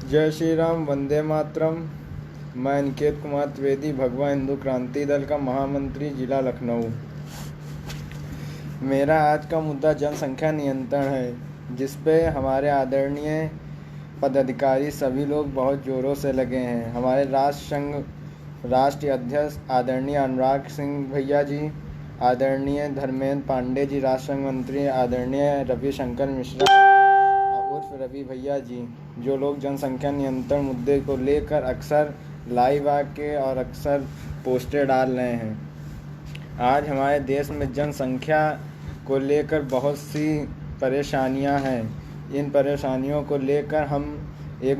जय श्री राम, वंदे मातरम। मैं अनिकेत कुमार त्रिवेदी, भगवा हिंदू क्रांति दल का महामंत्री, जिला लखनऊ। मेरा आज का मुद्दा जनसंख्या नियंत्रण है, जिस पे हमारे आदरणीय पदाधिकारी सभी लोग बहुत ज़ोरों से लगे हैं। हमारे राष्ट्रीय अध्यक्ष आदरणीय अनुराग सिंह भैया जी, आदरणीय धर्मेंद्र पांडे जी, राष्ट्र संघ मंत्री आदरणीय रविशंकर मिश्रा उर्फ रवि भैया जी, जो लोग जनसंख्या नियंत्रण मुद्दे को लेकर अक्सर लाइव आके और अक्सर पोस्टर डाल रहे हैं। आज हमारे देश में जनसंख्या को लेकर बहुत सी परेशानियां हैं। इन परेशानियों को लेकर हम एक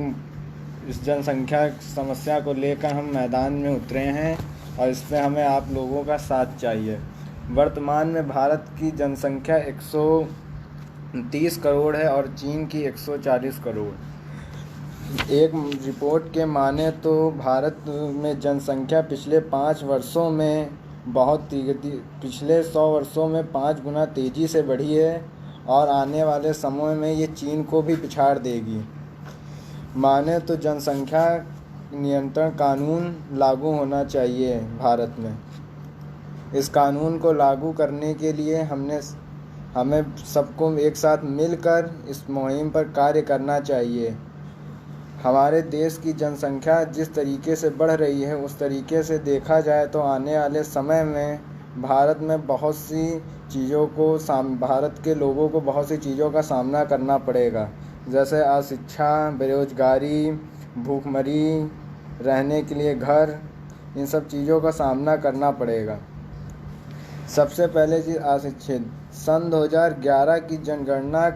इस जनसंख्या समस्या को लेकर हम मैदान में उतरे हैं और इस पे हमें आप लोगों का साथ चाहिए। वर्तमान में भारत की जनसंख्या 130 करोड़ है और चीन की 140 करोड़। एक रिपोर्ट के माने तो भारत में जनसंख्या पिछले 5 वर्षों में पिछले 100 वर्षों में 5 गुना तेज़ी से बढ़ी है और आने वाले समय में ये चीन को भी पिछाड़ देगी। माने तो जनसंख्या नियंत्रण कानून लागू होना चाहिए भारत में। इस कानून को लागू करने के लिए हमें सबको एक साथ मिलकर इस मुहिम पर कार्य करना चाहिए। हमारे देश की जनसंख्या जिस तरीके से बढ़ रही है, उस तरीके से देखा जाए तो आने वाले समय में भारत में भारत के लोगों को बहुत सी चीज़ों का सामना करना पड़ेगा, जैसे अशिक्षा, बेरोजगारी, भूखमरी, रहने के लिए घर, इन सब चीज़ों का सामना करना पड़ेगा। सबसे पहले चीज़ अशिक्षित। सन 2011 की जनगणना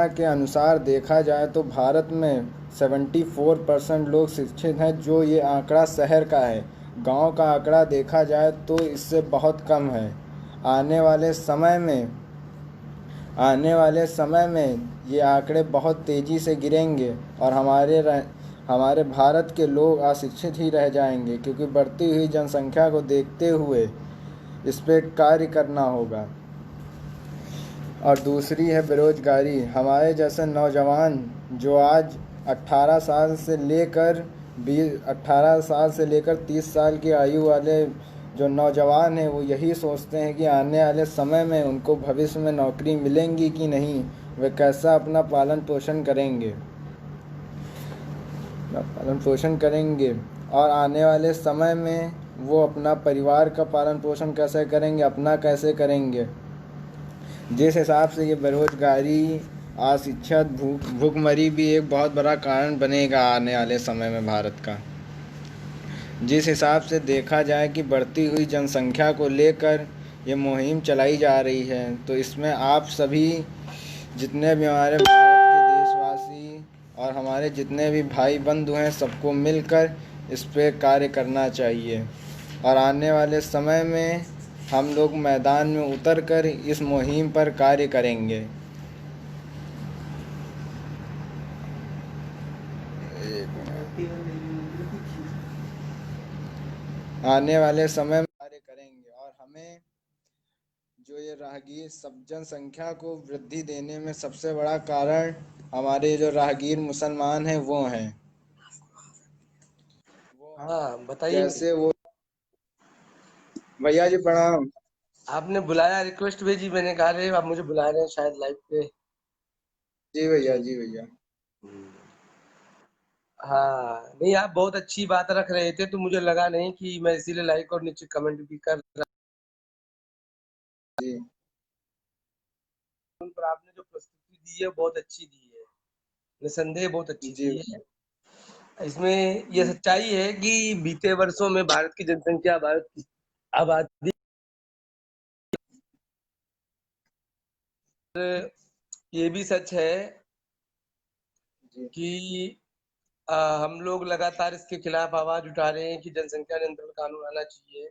के अनुसार देखा जाए तो भारत में 74% लोग शिक्षित हैं, जो ये आंकड़ा शहर का है। गांव का आंकड़ा देखा जाए तो इससे बहुत कम है। आने वाले समय में ये आंकड़े बहुत तेज़ी से गिरेंगे और हमारे भारत के लोग अशिक्षित ही रह जाएंगे, क्योंकि बढ़ती हुई जनसंख्या को देखते हुए इस पर कार्य करना होगा। और दूसरी है बेरोजगारी। हमारे जैसे नौजवान जो आज 18 साल से लेकर 30 साल की आयु वाले जो नौजवान हैं, वो यही सोचते हैं कि आने वाले समय में उनको भविष्य में नौकरी मिलेंगी कि नहीं, वे कैसा अपना पालन पोषण करेंगे और आने वाले समय में वो अपना परिवार का पालन पोषण कैसे करेंगे, अपना कैसे करेंगे। जिस हिसाब से ये बेरोजगारी, अशिक्षित, भूखमरी भी एक बहुत बड़ा कारण बनेगा आने वाले समय में भारत का। जिस हिसाब से देखा जाए कि बढ़ती हुई जनसंख्या को लेकर ये मुहिम चलाई जा रही है, तो इसमें आप सभी जितने भी हमारे भारत के देशवासी और हमारे जितने भी भाई बंधु हैं, सबको मिलकर इस पे कार्य करना चाहिए और आने वाले समय में हम लोग मैदान में उतरकर इस मुहिम पर कार्य करेंगे। आने वाले समय में कार्य करेंगे और हमें जो ये राहगीर सब जनसंख्या को वृद्धि देने में सबसे बड़ा कारण हमारे जो राहगीर मुसलमान हैं वो हैं। हाँ, बताइए। जैसे वो भैया जी प्रणाम। आपने बुलाया, रिक्वेस्ट भेजी, मैंने कहा अरे आप मुझे बुला रहे हैं शायद लाइव पे। जी भैया, जी भैया। हाँ, नहीं आप बहुत अच्छी बात रख रहे थे, तो मुझे लगा नहीं कि मैं इसीलिए लाइक और नीचे कमेंट भी कर रहा जी हूँ। पर आपने जो प्रस्तुति दी है बहुत अच्छी दी है, निसंदेह बहुत अच्छी जी दी है। इसमें ये जी सच्चाई है कि बीते वर्षों में भारत की जनसंख्या, भारत की आबादी, ये भी सच है जी कि हम लोग लगातार इसके खिलाफ आवाज उठा रहे हैं कि जनसंख्या नियंत्रण कानून आना चाहिए।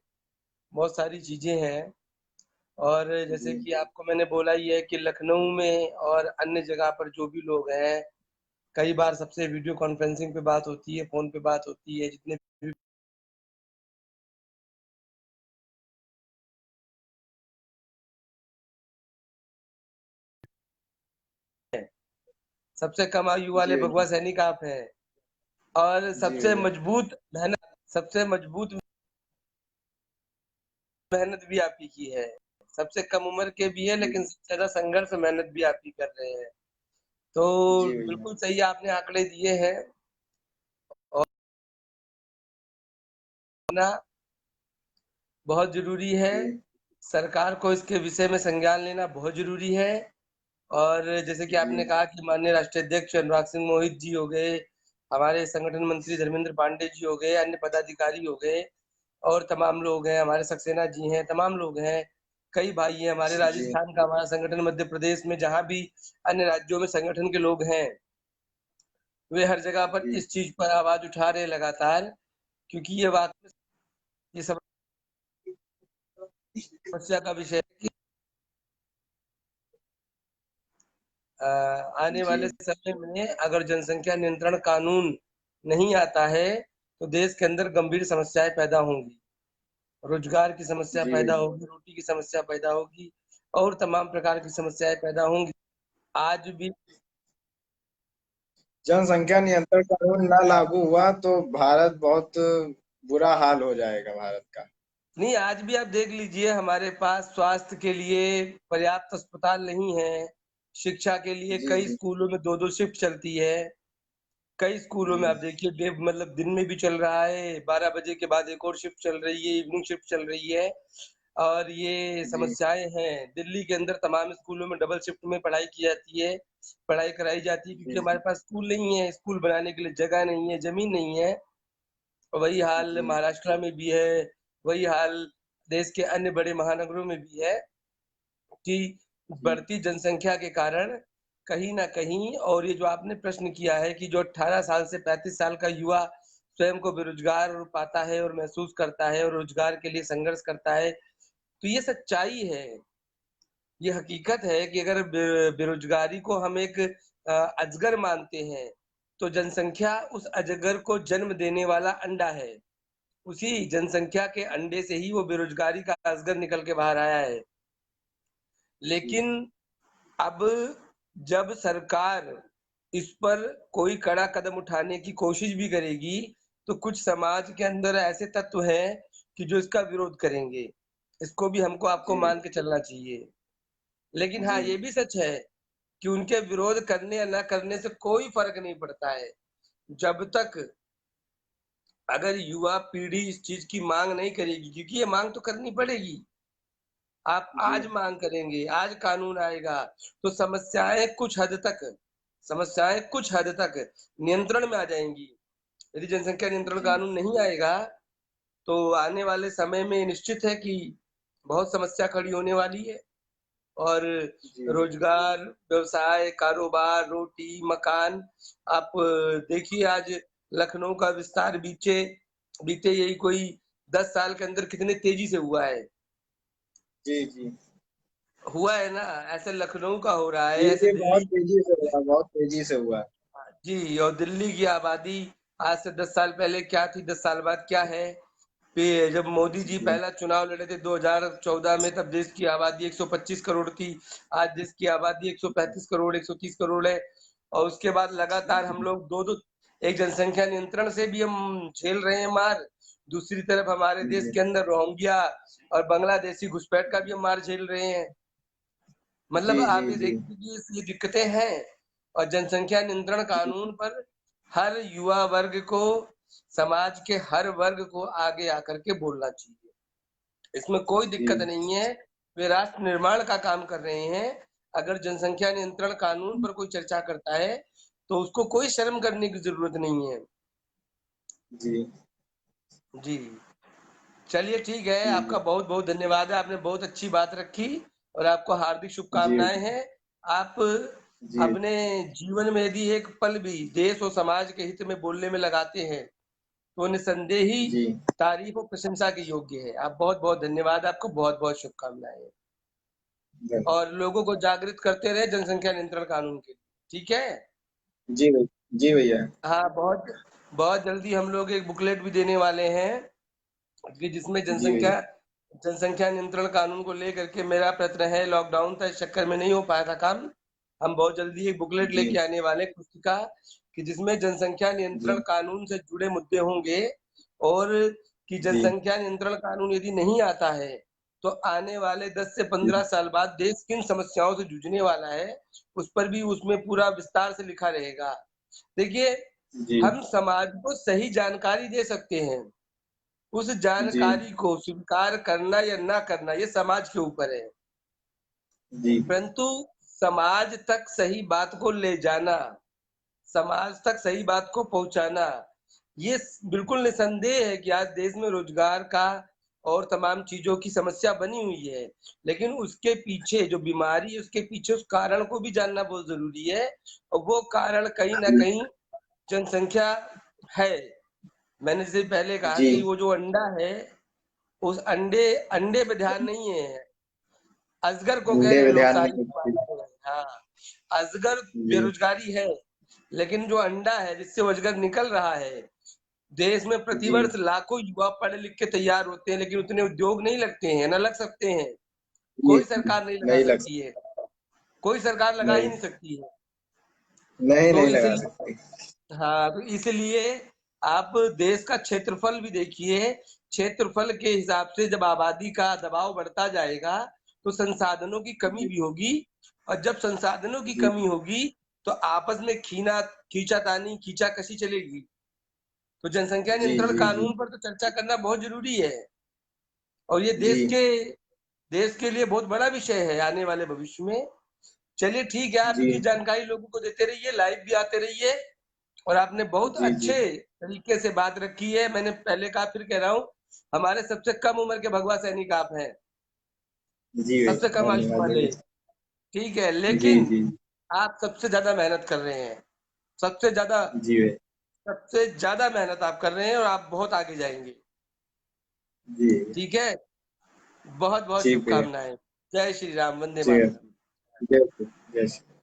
बहुत सारी चीजें हैं और जैसे जी कि आपको मैंने बोला ही है कि लखनऊ में और अन्य जगह पर जो भी लोग हैं, कई बार सबसे वीडियो कॉन्फ्रेंसिंग पे बात होती है, फोन पे बात होती है, जितने भी सबसे कम आयु जी वाले भैया। भगवा सैनिक आप हैं। और जी सबसे भैया। मजबूत मेहनत, सबसे मजबूत मेहनत भी आप ही की है। सबसे कम उम्र के भी है, जी। लेकिन सबसे ज्यादा संघर्ष मेहनत भी आप ही कर रहे हैं। तो जी भैया। बिल्कुल सही आपने आंकड़े दिए हैं। और ना बहुत जरूरी है। जी। सरकार को इसके विषय में संज्ञान लेना बहुत जरूरी है। और जैसे कि जी। आपने कहा कि माननीय राष्ट्रीय अध्यक्ष अनुराग सिंह मोहित जी हो गए, हमारे संगठन मंत्री धर्मेंद्र पांडे जी हो गए, अन्य पदाधिकारी हो गए, और तमाम लोग हैं, हमारे सक्सेना जी हैं, तमाम लोग हैं, कई भाई हैं हमारे। जी। राजस्थान का हमारा संगठन, मध्य प्रदेश में जहाँ भी अन्य राज्यों में संगठन के लोग हैं, वे हर जगह पर जी। इस चीज पर आवाज उठा रहे हैं लगातार, क्योंकि ये बात, ये समस्या का विषय है कि आने वाले जी। समय में अगर जनसंख्या नियंत्रण कानून नहीं आता है तो देश के अंदर गंभीर समस्याएं पैदा होंगी। रोजगार की समस्या जी पैदा भैया। होगी, रोटी की समस्या पैदा होगी, और तमाम प्रकार की समस्याएं पैदा होंगी। आज भी जनसंख्या नियंत्रण कानून ना लागू हुआ तो भारत बहुत बुरा हाल हो जाएगा भारत का। नहीं, आज भी आप देख लीजिए, हमारे पास स्वास्थ्य के लिए पर्याप्त अस्पताल नहीं है। शिक्षा के लिए जी। कई जी। स्कूलों में 2-2 शिफ्ट चलती है। कई स्कूलों में जी। आप देखिए डे मतलब दिन में भी चल रहा है, 12 बजे के बाद एक और शिफ्ट चल रही है, इवनिंग शिफ्ट चल रही है। और ये जी। समस्याएं हैं। दिल्ली के अंदर तमाम स्कूलों में डबल शिफ्ट में पढ़ाई की जाती है, पढ़ाई कराई जाती है, क्योंकि जी। हमारे पास स्कूल नहीं है, स्कूल बनाने के लिए जगह नहीं है, जमीन नहीं है। वही हाल जी। महाराष्ट्र में भी है, वही हाल देश के अन्य बड़े महानगरों में भी है कि जी। बढ़ती जनसंख्या के कारण कहीं न कहीं, और ये जो आपने प्रश्न किया है कि जो 18 साल से 35 साल का युवा स्वयं को बेरोजगार पाता है और महसूस करता है और रोजगार के लिए संघर्ष करता है, तो ये सच्चाई है। ये हकीकत है कि अगर बेरोजगारी को हम एक अजगर मानते हैं, तो जनसंख्या उस अजगर को जन्म देने वाला अंडा है। उसी जनसंख्या के अंडे से ही वो बेरोजगारी का अजगर निकल के बाहर आया है। जी। लेकिन अब जब सरकार इस पर कोई कड़ा कदम उठाने की कोशिश भी करेगी, तो कुछ समाज के अंदर ऐसे तत्व हैं कि जो इसका विरोध करेंगे। इसको भी हमको आपको जी। मान के चलना चाहिए। लेकिन हाँ, जी। ये भी सच है कि उनके विरोध करने या ना करने से कोई फ़र्क नहीं पड़ता है। जब तक अगर युवा पीढ़ी इस चीज़ की माँग नहीं करेगी, क्योंकि ये माँग तो करनी पड़ेगी। आप जी। आज माँग करेंगे, आज कानून आएगा, तो समस्याएँ कुछ हद तक नियंत्रण में आ जाएँगी। यदि जनसंख्या नियंत्रण जी। कानून नहीं आएगा, तो आने वाले समय में निश्चित है कि बहुत समस्या खड़ी होने वाली है। और जी। रोज़गार, व्यवसाय, कारोबार, रोटी, मकान, आप देखिए आज लखनऊ का विस्तार बीते यही कोई 10 साल के अंदर कितने तेज़ी से हुआ है। जी। जी। हुआ है ना? ऐसे लखनऊ का हो रहा है, जी। ऐसे जी। बहुत दिल्ली तेजी से हुआ, बहुत तेजी से हुआ। जी, और दिल्ली की आबादी आज से 10 साल पहले क्या थी, 10 साल बाद क्या है? पे जब मोदी जी जी। पहला चुनाव लड़े थे 2014 में, तब देश की आबादी 125 करोड़ थी। आज देश की आबादी 135 करोड़, 130 करोड़ है। और उसके बाद लगातार हम जी। लोग 2-2 एक जनसंख्या नियंत्रण से भी हम झेल रहे हैं मार। दूसरी तरफ हमारे देश जी। के अंदर रोहिंग्या और बांग्लादेशी घुसपैठ का भी हम मार झेल रहे हैं। मतलब जी। जी। आप ये जी। देखिए कि ये दिक्कतें हैं। और जनसंख्या नियंत्रण जी। कानून पर हर युवा वर्ग को, समाज के हर वर्ग को आगे आकर के बोलना चाहिए। इसमें कोई दिक्कत जी। नहीं है। वे राष्ट्र निर्माण का काम कर रहे हैं। अगर जनसंख्या नियंत्रण कानून पर कोई चर्चा करता है, तो उसको कोई शर्म करने की ज़रूरत नहीं है। जी। जी। चलिए ठीक है, जी। आपका बहुत-बहुत धन्यवाद है, आपने बहुत अच्छी बात रखी, और आपको हार्दिक जी। शुभकामनाएँ हैं। आप जी। अपने जीवन में यदि एक पल भी देश और समाज के हित में बोलने में लगाते हैं, तो निस्संदेह ही जी। तारीफ़ और प्रशंसा के योग्य है। आप बहुत-बहुत धन्यवाद, आपको बहुत-बहुत शुभकामनाएँ। धन्यवाद। और लोगों को जागृत करते रहे जनसंख्या नियंत्रण कानून के लिए, ठीक है? जी भैया। जी भैया। हाँ, बहुत बहुत जल्दी हम लोग एक बुकलेट भी देने वाले हैं कि जिसमें जी भैया। जनसंख्या नियंत्रण कानून को लेकर के मेरा प्रयत्न है। लॉकडाउन था, इस चक्कर में नहीं हो पाया था काम। हम बहुत जल्दी एक बुकलेट जी लेके आने वाले हैं, पुस्तिका, कि जिसमें जनसंख्या नियंत्रण जी कानून से जुड़े मुद्दे होंगे, और कि जी जनसंख्या नियंत्रण कानून यदि नहीं आता है तो आने वाले 10 से जी 15 साल बाद देश किन समस्याओं से जूझने वाला है, उस पर भी उसमें पूरा विस्तार से लिखा रहेगा। देखिए, जी हम समाज को सही जानकारी दे सकते हैं, उस जी जानकारी को स्वीकार करना या ना करना ये समाज के ऊपर है, जी परंतु समाज तक सही बात को ले जाना, समाज तक सही बात को पहुंचाना, ये बिल्कुल निसंदेह है कि आज देश में रोजगार का और तमाम चीजों की समस्या बनी हुई है, लेकिन उसके पीछे जो बीमारी है, उसके पीछे उस कारण को भी जानना बहुत जरूरी है, और वो कारण कहीं ना कहीं जनसंख्या है। मैंने जैसे पहले कहा जी कि वो जो अंडा है, उस अंडे अंडे पे ध्यान नहीं है, अजगर को कह अंडे रहे हैं पे लोग ध्यान सारी नहीं बीमारी देते। को। हाँ, अजगर जी बेरोजगारी है, लेकिन जो अंडा है जिससे वो अजगर निकल रहा है, देश में जी प्रतिवर्ष लाखों युवा पढ़े लिख के तैयार होते हैं, लेकिन उतने उद्योग नहीं लगते हैं, न लग सकते हैं। जी कोई सरकार नहीं लगा नहीं लग सकती है, सकता। कोई सरकार लगा ही नहीं नहीं सकती है। नहीं तो नहीं लगा इसलिए, सकते। हाँ, तो इसलिए आप देश का क्षेत्रफल भी देखिए, क्षेत्रफल के हिसाब से जब आबादी का दबाव बढ़ता जाएगा तो संसाधनों की कमी जी भी होगी, और जब संसाधनों की जी कमी होगी तो आपस में खींचातानी खींचाकशी चलेगी। तो जनसंख्या जी नियंत्रण जी जी कानून पर तो चर्चा करना बहुत जरूरी है, और ये जी देश के लिए बहुत बड़ा विषय है आने वाले भविष्य में। चलिए ठीक है, आप जी इसकी जानकारी लोगों को देते रहिए, लाइव भी आते रहिए, और आपने बहुत जी जी अच्छे तरीके से बात रखी है। मैंने पहले कहा, फिर कह रहा हूँ, हमारे सबसे कम उम्र के भगवा सैनिक आप हैं, जी सबसे कम आयु धन्यवाद वाले। भाई। ठीक है, जी लेकिन जी आप सबसे ज्यादा मेहनत कर रहे हैं, सबसे ज्यादा जी भाई। सबसे ज्यादा मेहनत आप कर रहे हैं, और आप बहुत आगे जाएंगे। जी ठीक है, बहुत बहुत ठीक है। शुभकामनाएं। जय श्री राम, वंदे जी मातरम। जय जय श्री